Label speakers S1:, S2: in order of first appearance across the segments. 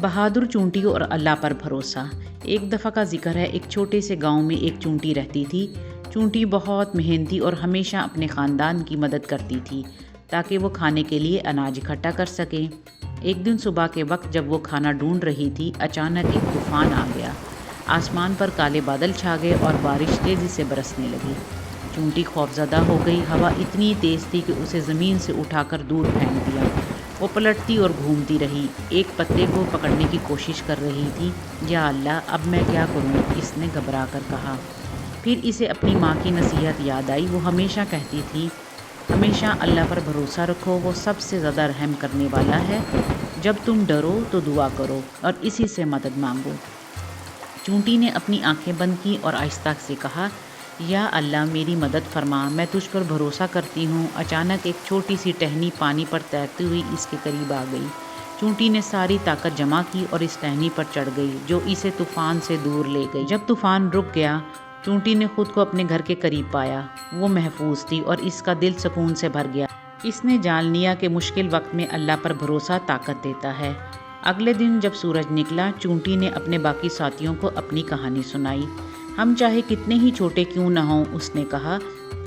S1: बहादुर चूंटी और अल्लाह पर भरोसा। एक दफ़ा का जिक्र है, एक छोटे से गांव में एक चूंटी रहती थी। चूंटी बहुत मेहनती और हमेशा अपने ख़ानदान की मदद करती थी ताकि वो खाने के लिए अनाज इकट्ठा कर सके। एक दिन सुबह के वक्त जब वो खाना ढूंढ रही थी, अचानक एक तूफ़ान आ गया। आसमान पर काले बादल छा गए और बारिश तेज़ी से बरसने लगी। चूंटी खौफज़दा हो गई। हवा इतनी तेज़ थी कि उसे ज़मीन से उठाकर दूर फेंक दिया। वो पलटती और घूमती रही, एक पत्ते को पकड़ने की कोशिश कर रही थी। या अल्लाह, अब मैं क्या करूं? इसने घबरा कर कहा। फिर इसे अपनी माँ की नसीहत याद आई। वो हमेशा कहती थी, हमेशा अल्लाह पर भरोसा रखो, वो सबसे ज़्यादा रहम करने वाला है। जब तुम डरो तो दुआ करो और इसी से मदद मांगो। चूंटी ने अपनी आंखें बंद की और आहिस्ता से कहा, या अल्लाह, मेरी मदद फरमा, मैं तुझ पर भरोसा करती हूँ। अचानक एक छोटी सी टहनी पानी पर तैरती हुई इसके करीब आ गई। चूंटी ने सारी ताकत जमा की और इस टहनी पर चढ़ गई, जो इसे तूफान से दूर ले गई। जब तूफान रुक गया, चूंटी ने खुद को अपने घर के करीब पाया। वो महफूज थी और इसका दिल सुकून से भर गया। इसने जान लिया कि मुश्किल वक्त में अल्लाह पर भरोसा ताकत देता है। अगले दिन जब सूरज निकला, चूंटी ने अपने बाकी साथियों को अपनी कहानी सुनाई। हम चाहे कितने ही छोटे क्यों न हों, उसने कहा,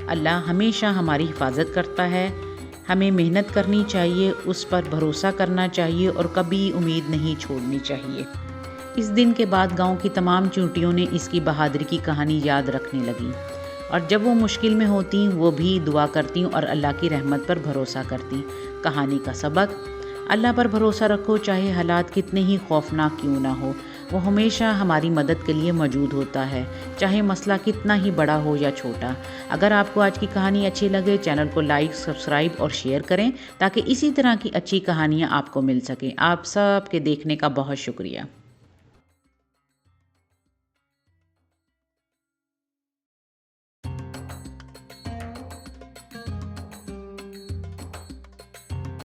S1: अल्लाह हमेशा हमारी हिफाजत करता है। हमें मेहनत करनी चाहिए, उस पर भरोसा करना चाहिए और कभी उम्मीद नहीं छोड़नी चाहिए। इस दिन के बाद गांव की तमाम चूंटियों ने इसकी बहादुरी की कहानी याद रखने लगी और जब वो मुश्किल में होती वो भी दुआ करती और अल्लाह की रहमत पर भरोसा करती। कहानी का सबक, अल्लाह पर भरोसा रखो, चाहे हालात कितने ही खौफनाक क्यों ना हो। वो हमेशा हमारी मदद के लिए मौजूद होता है, चाहे मसला कितना ही बड़ा हो या छोटा। अगर आपको आज की कहानी अच्छी लगे, चैनल को लाइक, सब्सक्राइब और शेयर करें ताकि इसी तरह की अच्छी कहानियाँ आपको मिल सकें। आप सब के देखने का बहुत शुक्रिया।